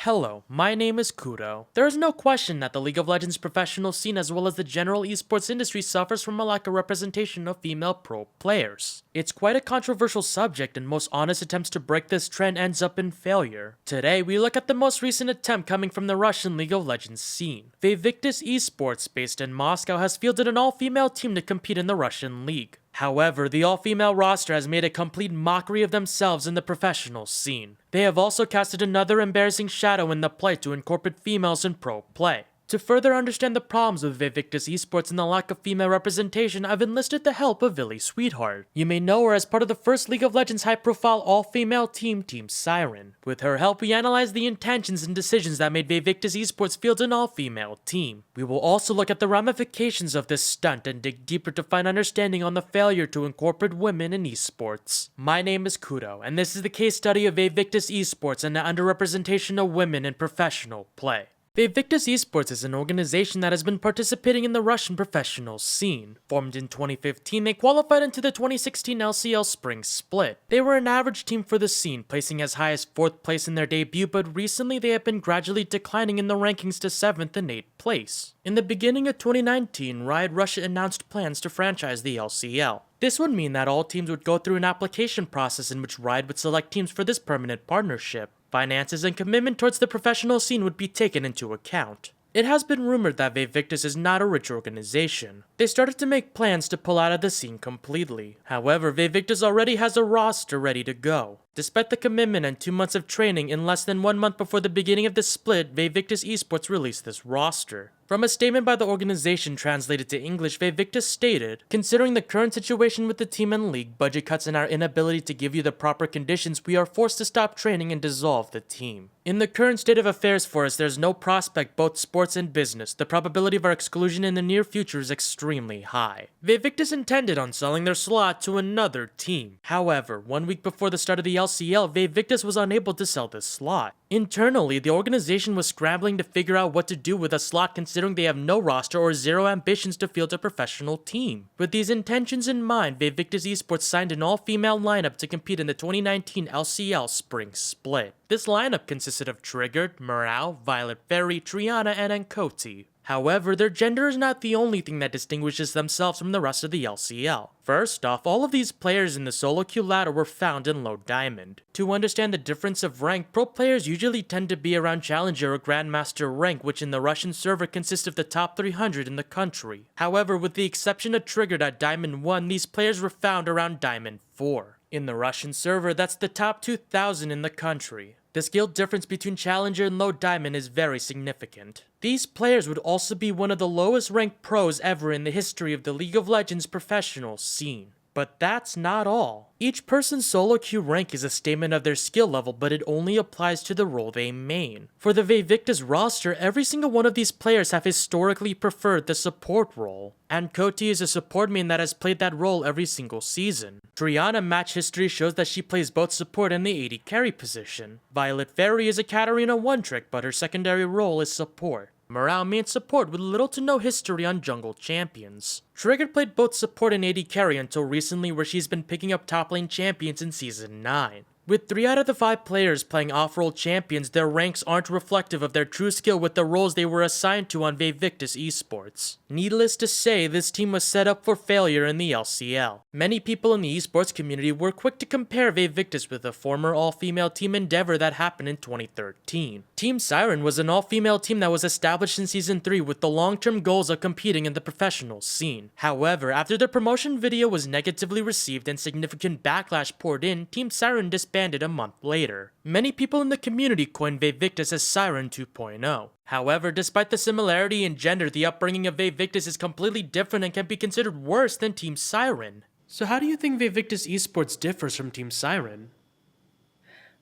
Hello, my name is Kudo. There is no question that the League of Legends professional scene as well as the general esports industry suffers from a lack of representation of female pro players. It's quite a controversial subject and most honest attempts to break this trend ends up in failure. Today, we look at the most recent attempt coming from the Russian League of Legends scene. Vaevictis Esports, based in Moscow, has fielded an all-female team to compete in the Russian league. However, the all-female roster has made a complete mockery of themselves in the professional scene. They have also casted another embarrassing shadow in the play to incorporate females in pro play. To further understand the problems with Vaevictis Esports and the lack of female representation, I've enlisted the help of Ilysuiteheart. You may know her as part of the first League of Legends high-profile all-female team, Team Siren. With her help, we analyze the intentions and decisions that made Vaevictis Esports field an all-female team. We will also look at the ramifications of this stunt and dig deeper to find understanding on the failure to incorporate women in esports. My name is Kudo, and this is the case study of Vaevictis Esports and the underrepresentation of women in professional play. Vaevictis Esports is an organization that has been participating in the Russian professional scene. Formed in 2015, they qualified into the 2016 LCL Spring Split. They were an average team for the scene, placing as high as 4th place in their debut, but recently they have been gradually declining in the rankings to 7th and 8th place. In the beginning of 2019, Riot Russia announced plans to franchise the LCL. This would mean that all teams would go through an application process in which Riot would select teams for this permanent partnership. Finances and commitment towards the professional scene would be taken into account. It has been rumored that Vaevictis is not a rich organization. They started to make plans to pull out of the scene completely. However, Vaevictis already has a roster ready to go. Despite the commitment and 2 months of training, in less than 1 month before the beginning of the split, Vaevictis Esports released this roster. From a statement by the organization translated to English, Vaevictis stated, "Considering the current situation with the team and league, budget cuts and our inability to give you the proper conditions, we are forced to stop training and dissolve the team. In the current state of affairs for us, there's no prospect, both sports and business. The probability of our exclusion in the near future is extremely high." Vaevictis intended on selling their slot to another team. However, 1 week before the start of the LCL, Vaevictis was unable to sell this slot. Internally, the organization was scrambling to figure out what to do with a slot considering they have no roster or zero ambitions to field a professional team. With these intentions in mind, Vaevictis Esports signed an all-female lineup to compete in the 2019 LCL Spring Split. This lineup consisted of Triggered, Morale, Violet Fairy, Triana, and Ankoti. However, their gender is not the only thing that distinguishes themselves from the rest of the LCL. First off, all of these players in the solo queue ladder were found in low diamond. To understand the difference of rank, pro players usually tend to be around Challenger or Grandmaster rank, which in the Russian server consists of the top 300 in the country. However, with the exception of Triggered at Diamond 1, these players were found around Diamond 4. In the Russian server, that's the top 2,000 in the country. The skill difference between Challenger and Low Diamond is very significant. These players would also be one of the lowest ranked pros ever in the history of the League of Legends professional scene. But that's not all. Each person's solo queue rank is a statement of their skill level, but it only applies to the role they main. For the Vaevictis roster, every single one of these players have historically preferred the support role. Ankoti is a support main that has played that role every single season. Triana match history shows that she plays both support and the AD carry position. Violet Fairy is a Katarina one-trick, but her secondary role is support. Morale mains support with little to no history on jungle champions. Triggered played both support and AD carry until recently, where she's been picking up top lane champions in Season 9. With 3 out of the 5 players playing off-role champions, their ranks aren't reflective of their true skill with the roles they were assigned to on Vaevictis Esports. Needless to say, this team was set up for failure in the LCL. Many people in the esports community were quick to compare Vaevictis with the former all-female Team Endeavor that happened in 2013. Team Siren was an all-female team that was established in Season 3 with the long-term goals of competing in the professional scene. However, after their promotion video was negatively received and significant backlash poured in, Team Siren disbanded a month later. Many people in the community coined Vaevictis as Siren 2.0. However, despite the similarity in gender, the upbringing of Vaevictis is completely different and can be considered worse than Team Siren. So how do you think Vaevictis Esports differs from Team Siren?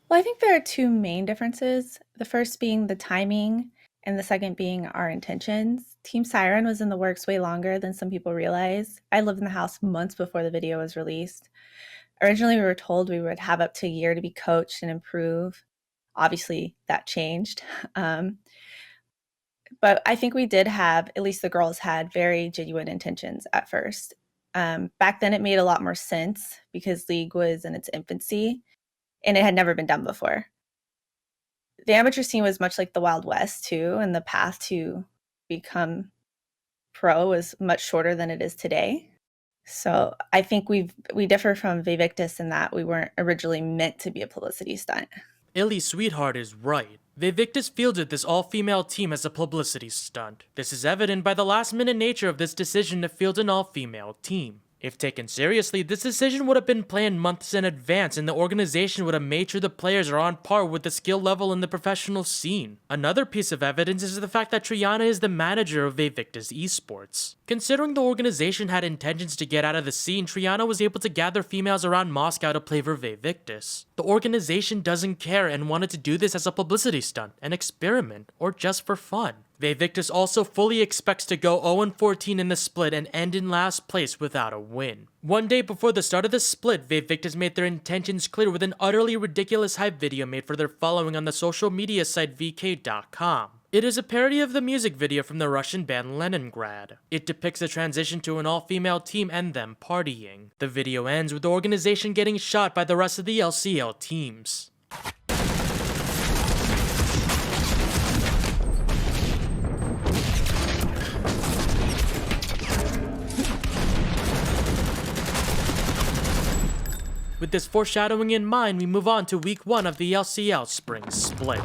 Well, I think there are 2 main differences. The first being the timing, and the second being our intentions. Team Siren was in the works way longer than some people realize. I lived in the house months before the video was released. Originally, we were told we would have up to a year to be coached and improve. Obviously, that changed. But I think we did have, at least the girls had, very genuine intentions at first. Back then, it made a lot more sense because League was in its infancy and it had never been done before. The amateur scene was much like the Wild West too, and the path to become pro is much shorter than it is today. So I think we differ from Vaevictis in that we weren't originally meant to be a publicity stunt. Ilysuiteheart is right. Vaevictis fielded this all-female team as a publicity stunt. This is evident by the last-minute nature of this decision to field an all-female team. If taken seriously, this decision would have been planned months in advance, and the organization would have made sure the players are on par with the skill level in the professional scene. Another piece of evidence is the fact that Triana is the manager of Vaevictis Esports. Considering the organization had intentions to get out of the scene, Triana was able to gather females around Moscow to play for Vaevictis. The organization doesn't care and wanted to do this as a publicity stunt, an experiment, or just for fun. Vaevictis also fully expects to go 0-14 in the split and end in last place without a win. One day before the start of the split, Vaevictis made their intentions clear with an utterly ridiculous hype video made for their following on the social media site vk.com. It is a parody of the music video from the Russian band Leningrad. It depicts the transition to an all-female team and them partying. The video ends with the organization getting shot by the rest of the LCL teams. With this foreshadowing in mind, we move on to week 1 of the LCL Spring Split.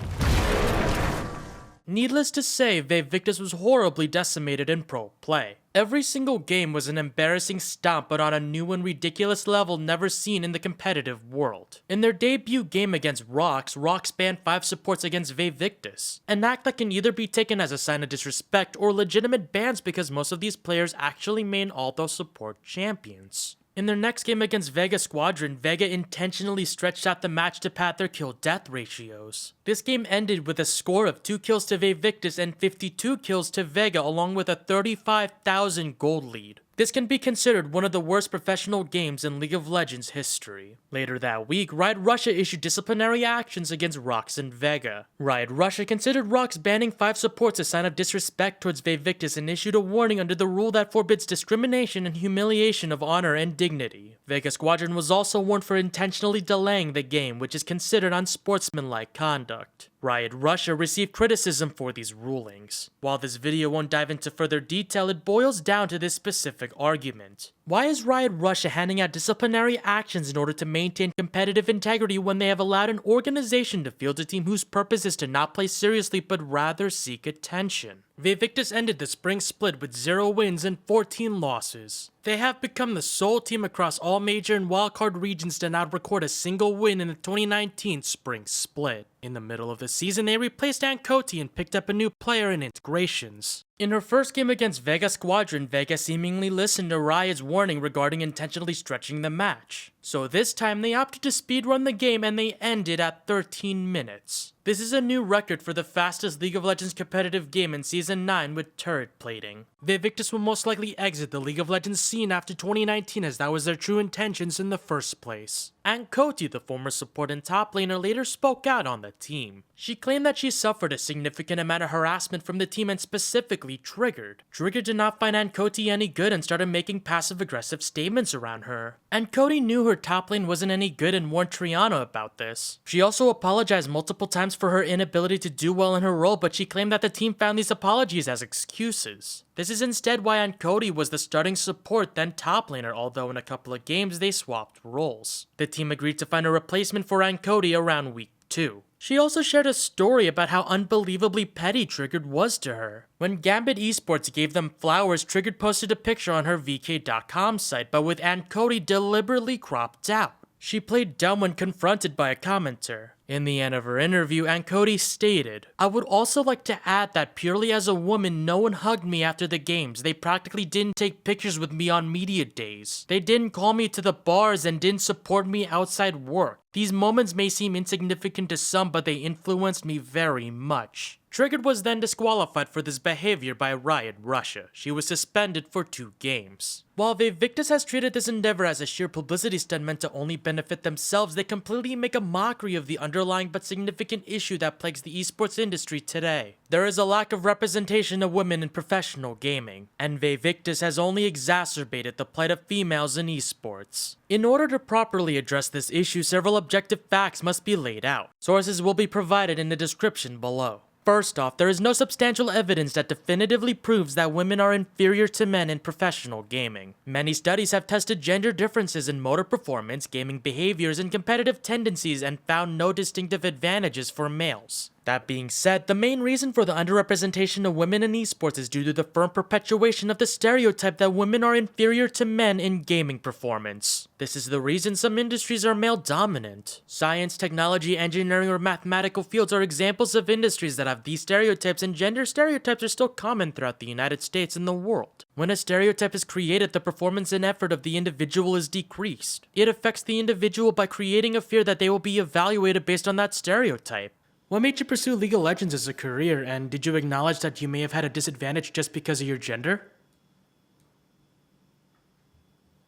Needless to say, Vaevictis was horribly decimated in pro play. Every single game was an embarrassing stomp, but on a new and ridiculous level never seen in the competitive world. In their debut game against Rox banned 5 supports against Vaevictis, an act that can either be taken as a sign of disrespect or legitimate bans because most of these players actually main all those support champions. In their next game against Vega Squadron, Vega intentionally stretched out the match to pad their kill-death ratios. This game ended with a score of 2 kills to Vaevictis and 52 kills to Vega, along with a 35,000 gold lead. This can be considered one of the worst professional games in League of Legends history. Later that week, Riot Russia issued disciplinary actions against Rox and Vega. Riot Russia considered Rox banning 5 supports a sign of disrespect towards Vaevictis and issued a warning under the rule that forbids discrimination and humiliation of honor and dignity. Vega Squadron was also warned for intentionally delaying the game, which is considered unsportsmanlike conduct. Riot Russia received criticism for these rulings. While this video won't dive into further detail, it boils down to this specific argument. Why is Riot Russia handing out disciplinary actions in order to maintain competitive integrity when they have allowed an organization to field a team whose purpose is to not play seriously but rather seek attention? Vaevictis ended the spring split with 0 wins and 14 losses. They have become the sole team across all major and wildcard regions to not record a single win in the 2019 spring split. In the middle of the season, they replaced Ankoti and picked up a new player in integrations. In her first game against Vega Squadron, Vega seemingly listened to Riot's warning regarding intentionally stretching the match. So this time they opted to speedrun the game and they ended at 13 minutes. This is a new record for the fastest League of Legends competitive game in Season 9 with turret plating. Vaevictis will most likely exit the League of Legends scene after 2019 as that was their true intentions in the first place. Ankoti, the former support and top laner, later spoke out on the team. She claimed that she suffered a significant amount of harassment from the team and specifically Triggered. Triggered did not find Ankoti any good and started making passive-aggressive statements around her. Ankoti knew her top lane wasn't any good and warned Triana about this. She also apologized multiple times for her inability to do well in her role, but she claimed that the team found these apologies as excuses. This is instead why Ankoti was the starting support then top laner, although in a couple of games they swapped roles. The team agreed to find a replacement for Ankoti around week 2. She also shared a story about how unbelievably petty Triggered was to her. When Gambit Esports gave them flowers, Triggered posted a picture on her vk.com site, but with Ankoti deliberately cropped out. She played dumb when confronted by a commenter. In the end of her interview, Ankoti stated, "I would also like to add that purely as a woman, no one hugged me after the games. They practically didn't take pictures with me on media days. They didn't call me to the bars and didn't support me outside work. These moments may seem insignificant to some, but they influenced me very much." Triggered was then disqualified for this behavior by Riot Russia. She was suspended for 2 games. While Vaevictis has treated this endeavor as a sheer publicity stunt meant to only benefit themselves, they completely make a mockery of the underlying underlying but significant issue that plagues the esports industry today. There is a lack of representation of women in professional gaming, and Vaevictis has only exacerbated the plight of females in esports. In order to properly address this issue, several objective facts must be laid out. Sources will be provided in the description below. First off, there is no substantial evidence that definitively proves that women are inferior to men in professional gaming. Many studies have tested gender differences in motor performance, gaming behaviors, and competitive tendencies and found no distinctive advantages for males. That being said, the main reason for the underrepresentation of women in esports is due to the firm perpetuation of the stereotype that women are inferior to men in gaming performance. This is the reason some industries are male-dominant. Science, technology, engineering, or mathematical fields are examples of industries that have these stereotypes, and gender stereotypes are still common throughout the United States and the world. When a stereotype is created, the performance and effort of the individual is decreased. It affects the individual by creating a fear that they will be evaluated based on that stereotype. What made you pursue League of Legends as a career, and did you acknowledge that you may have had a disadvantage just because of your gender?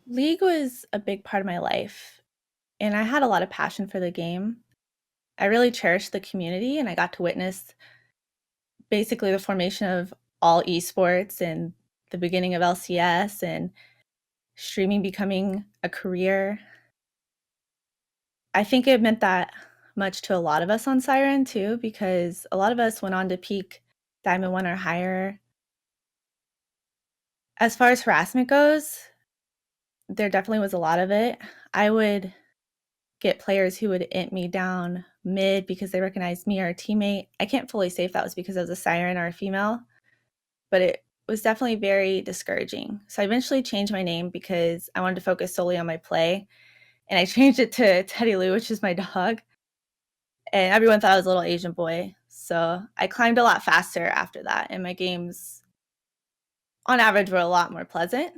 League was a big part of my life, and I had a lot of passion for the game. I really cherished the community, and I got to witness basically the formation of all esports and the beginning of LCS and streaming becoming a career. I think it meant that much to a lot of us on Siren too, because a lot of us went on to peak Diamond 1 or higher. As far as harassment goes, there definitely was a lot of it. I would get players who would int me down mid because they recognized me or a teammate. I can't fully say if that was because I was a Siren or a female, but it was definitely very discouraging. So I eventually changed my name because I wanted to focus solely on my play, and I changed it to Teddy Lou, which is my dog. And everyone thought I was a little Asian boy. So I climbed a lot faster after that, and my games, on average, were a lot more pleasant.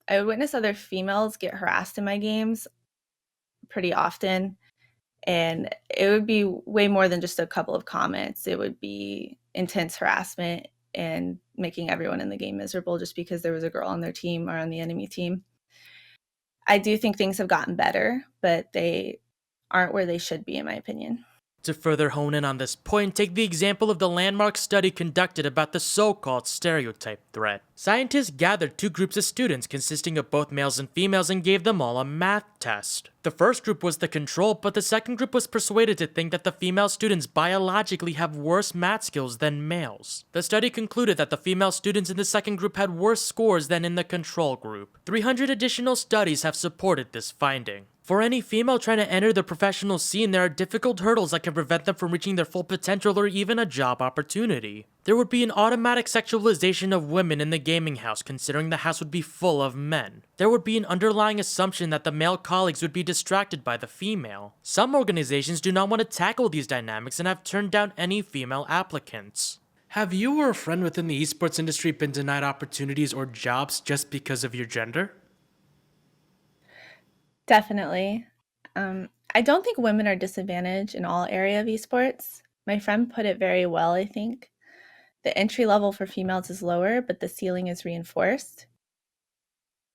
I would witness other females get harassed in my games pretty often, and it would be way more than just a couple of comments. It would be intense harassment and making everyone in the game miserable just because there was a girl on their team or on the enemy team. I do think things have gotten better, but they aren't where they should be, in my opinion. To further hone in on this point, take the example of the landmark study conducted about the so-called stereotype threat. Scientists gathered two groups of students consisting of both males and females and gave them all a math test. The first group was the control, but the second group was persuaded to think that the female students biologically have worse math skills than males. The study concluded that the female students in the second group had worse scores than in the control group. 300 additional studies have supported this finding. For any female trying to enter the professional scene, there are difficult hurdles that can prevent them from reaching their full potential or even a job opportunity. There would be an automatic sexualization of women in the gaming house, considering the house would be full of men. There would be an underlying assumption that the male colleagues would be distracted by the female. Some organizations do not want to tackle these dynamics and have turned down any female applicants. Have you or a friend within the esports industry been denied opportunities or jobs just because of your gender? Definitely. I don't think women are disadvantaged in all area of esports. My friend put it very well, I think. The entry level for females is lower, but the ceiling is reinforced.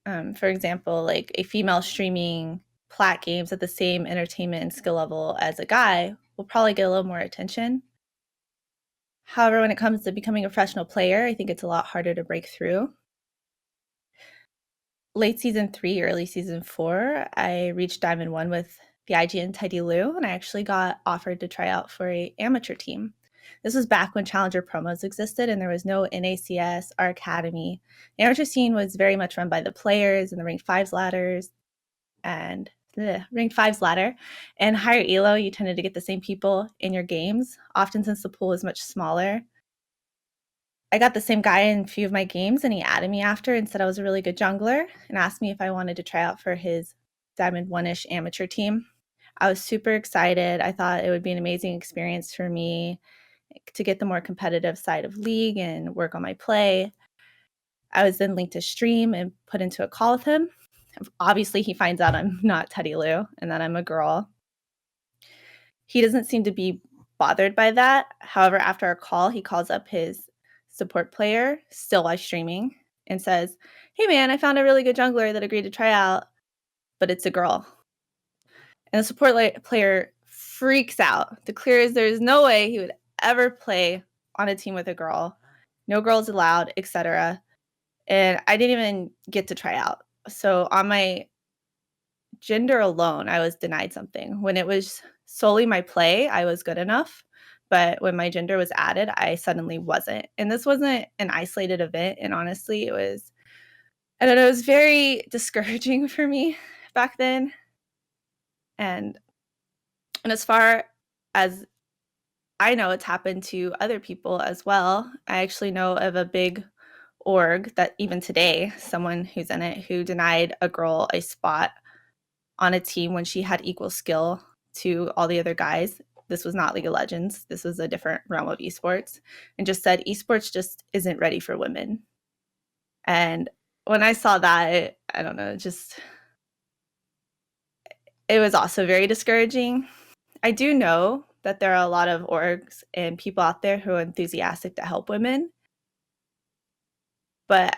For example, like a female streaming plat games at the same entertainment and skill level as a guy will probably get a little more attention. However, when it comes to becoming a professional player, I think it's a lot harder to break through. Late season 3, early season 4, I reached Diamond 1 with the IGN Teddy Lou, and I actually got offered to try out for a amateur team. This was back when Challenger promos existed and there was no NACS or Academy. The amateur scene was very much run by the players and the Rank 5s ladders and Rank 5s ladder. And higher ELO, you tended to get the same people in your games, often since the pool is much smaller. I got the same guy in a few of my games, and he added me after and said I was a really good jungler and asked me if I wanted to try out for his Diamond 1-ish amateur team. I was super excited. I thought it would be an amazing experience for me to get the more competitive side of League and work on my play. I was then linked to stream and put into a call with him. Obviously, he finds out I'm not Teddy Lou and that I'm a girl. He doesn't seem to be bothered by that. However, after our call, he calls up his support player, still live streaming, and says, "Hey man, I found a really good jungler that agreed to try out, but it's a girl." And the support player freaks out, declares there's no way he would ever play on a team with a girl. No girls allowed, etc. And I didn't even get to try out. So on my gender alone, I was denied something. When it was solely my play, I was good enough. But when my gender was added, I suddenly wasn't. And this wasn't an isolated event. And honestly, it was, I don't know, it was very discouraging for me back then. And as far as I know, it's happened to other people as well. I actually know of a big org that even today, someone who's in it who denied a girl a spot on a team when she had equal skill to all the other guys. This was not League of Legends. This was a different realm of esports, and just said esports just isn't ready for women. And when I saw that, I don't know, it was also very discouraging. I do know that there are a lot of orgs and people out there who are enthusiastic to help women, but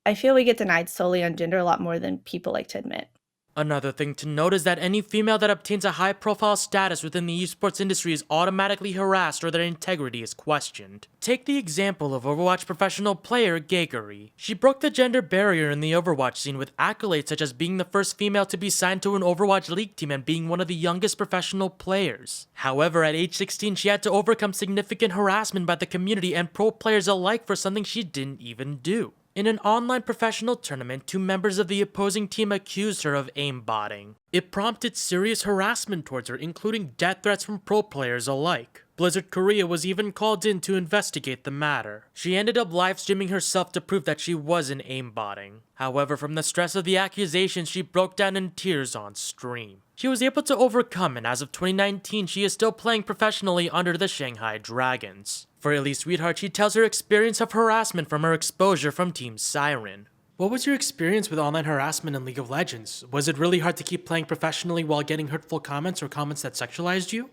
I feel we get denied solely on gender a lot more than people like to admit. Another thing to note is that any female that obtains a high-profile status within the esports industry is automatically harassed or their integrity is questioned. Take the example of Overwatch professional player Geguri. She broke the gender barrier in the Overwatch scene with accolades such as being the first female to be signed to an Overwatch League team and being one of the youngest professional players. However, at age 16, she had to overcome significant harassment by the community and pro players alike for something she didn't even do. In an online professional tournament, 2 members of the opposing team accused her of aimbotting. It prompted serious harassment towards her, including death threats from pro players alike. Blizzard Korea was even called in to investigate the matter. She ended up live streaming herself to prove that she wasn't aimbotting. However, from the stress of the accusations, she broke down in tears on stream. She was able to overcome, and as of 2019, she is still playing professionally under the Shanghai Dragons. For Ilysuiteheart, she tells her experience of harassment from her exposure from Team Siren. What was your experience with online harassment in League of Legends? Was it really hard to keep playing professionally while getting hurtful comments or comments that sexualized you?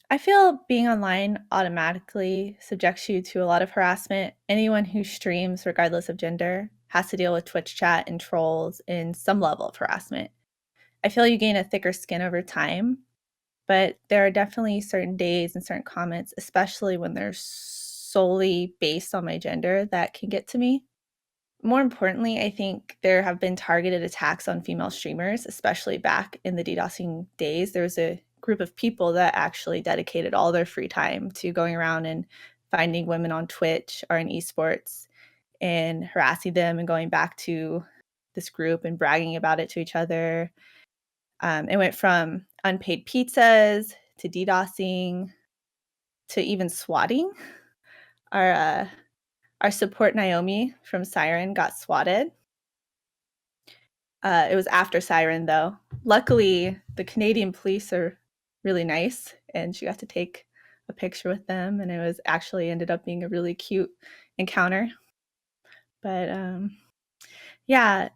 I feel being online automatically subjects you to a lot of harassment. Anyone who streams, regardless of gender, has to deal with Twitch chat and trolls and some level of harassment. I feel you gain a thicker skin over time, but there are definitely certain days and certain comments, especially when they're solely based on my gender, that can get to me. More importantly, I think there have been targeted attacks on female streamers, especially back in the DDoSing days. There was a group of people that actually dedicated all their free time to going around and finding women on Twitch or in esports and harassing them and going back to this group and bragging about it to each other. It went from unpaid pizzas to DDoSing to even swatting. Our support Naomi from Siren got swatted. It was after Siren, though. Luckily, the Canadian police are really nice, and she got to take a picture with them, and it was actually ended up being a really cute encounter. But yeah,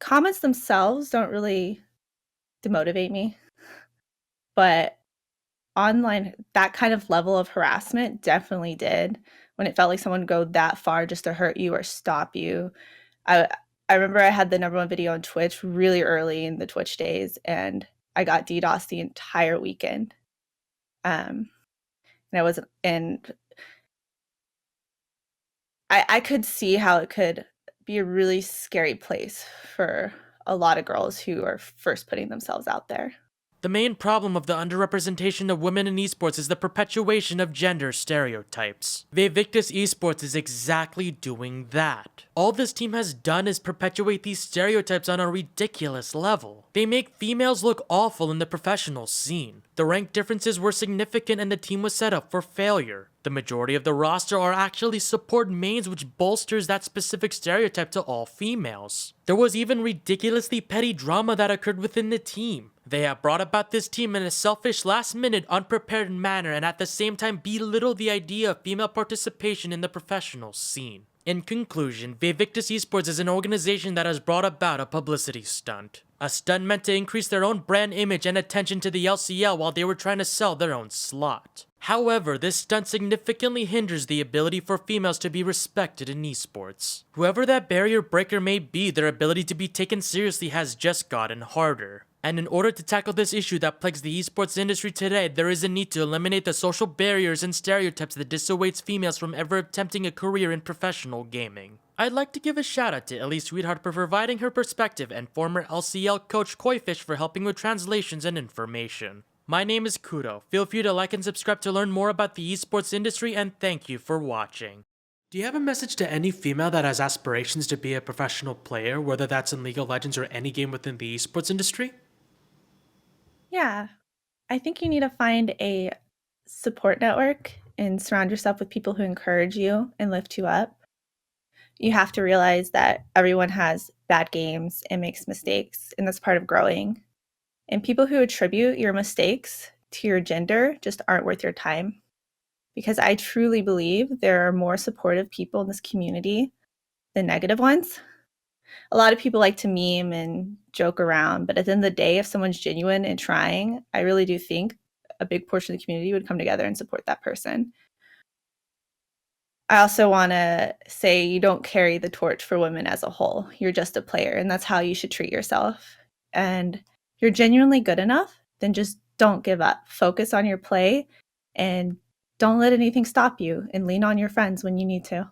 comments themselves don't really demotivate me, but online, that kind of level of harassment definitely did. When it felt like someone would go that far just to hurt you or stop you. I remember I had the #1 video on Twitch really early in the Twitch days, and I got DDoS the entire weekend. And I could see how it could be a really scary place for a lot of girls who are first putting themselves out there. The main problem of the underrepresentation of women in esports is the perpetuation of gender stereotypes. Vaevictis Esports is exactly doing that. All this team has done is perpetuate these stereotypes on a ridiculous level. They make females look awful in the professional scene. The rank differences were significant and the team was set up for failure. The majority of the roster are actually support mains, which bolsters that specific stereotype to all females. There was even ridiculously petty drama that occurred within the team. They have brought about this team in a selfish, last-minute, unprepared manner and at the same time belittle the idea of female participation in the professional scene. In conclusion, Vaevictis Esports is an organization that has brought about a publicity stunt. A stunt meant to increase their own brand image and attention to the LCL while they were trying to sell their own slot. However, this stunt significantly hinders the ability for females to be respected in esports. Whoever that barrier breaker may be, their ability to be taken seriously has just gotten harder. And in order to tackle this issue that plagues the esports industry today, there is a need to eliminate the social barriers and stereotypes that dissuades females from ever attempting a career in professional gaming. I'd like to give a shout out to Ilysuiteheart for providing her perspective and former LCL coach Koifish for helping with translations and information. My name is Kudo. Feel free to like and subscribe to learn more about the esports industry, and thank you for watching. Do you have a message to any female that has aspirations to be a professional player, whether that's in League of Legends or any game within the esports industry? Yeah, I think you need to find a support network and surround yourself with people who encourage you and lift you up. You have to realize that everyone has bad games and makes mistakes, and that's part of growing. And people who attribute your mistakes to your gender just aren't worth your time. Because I truly believe there are more supportive people in this community than negative ones. A lot of people like to meme and joke around, but at the end of the day, if someone's genuine and trying, I really do think a big portion of the community would come together and support that person. I also want to say you don't carry the torch for women as a whole. You're just a player, and that's how you should treat yourself. And if you're genuinely good enough, then just don't give up. Focus on your play and don't let anything stop you, and lean on your friends when you need to.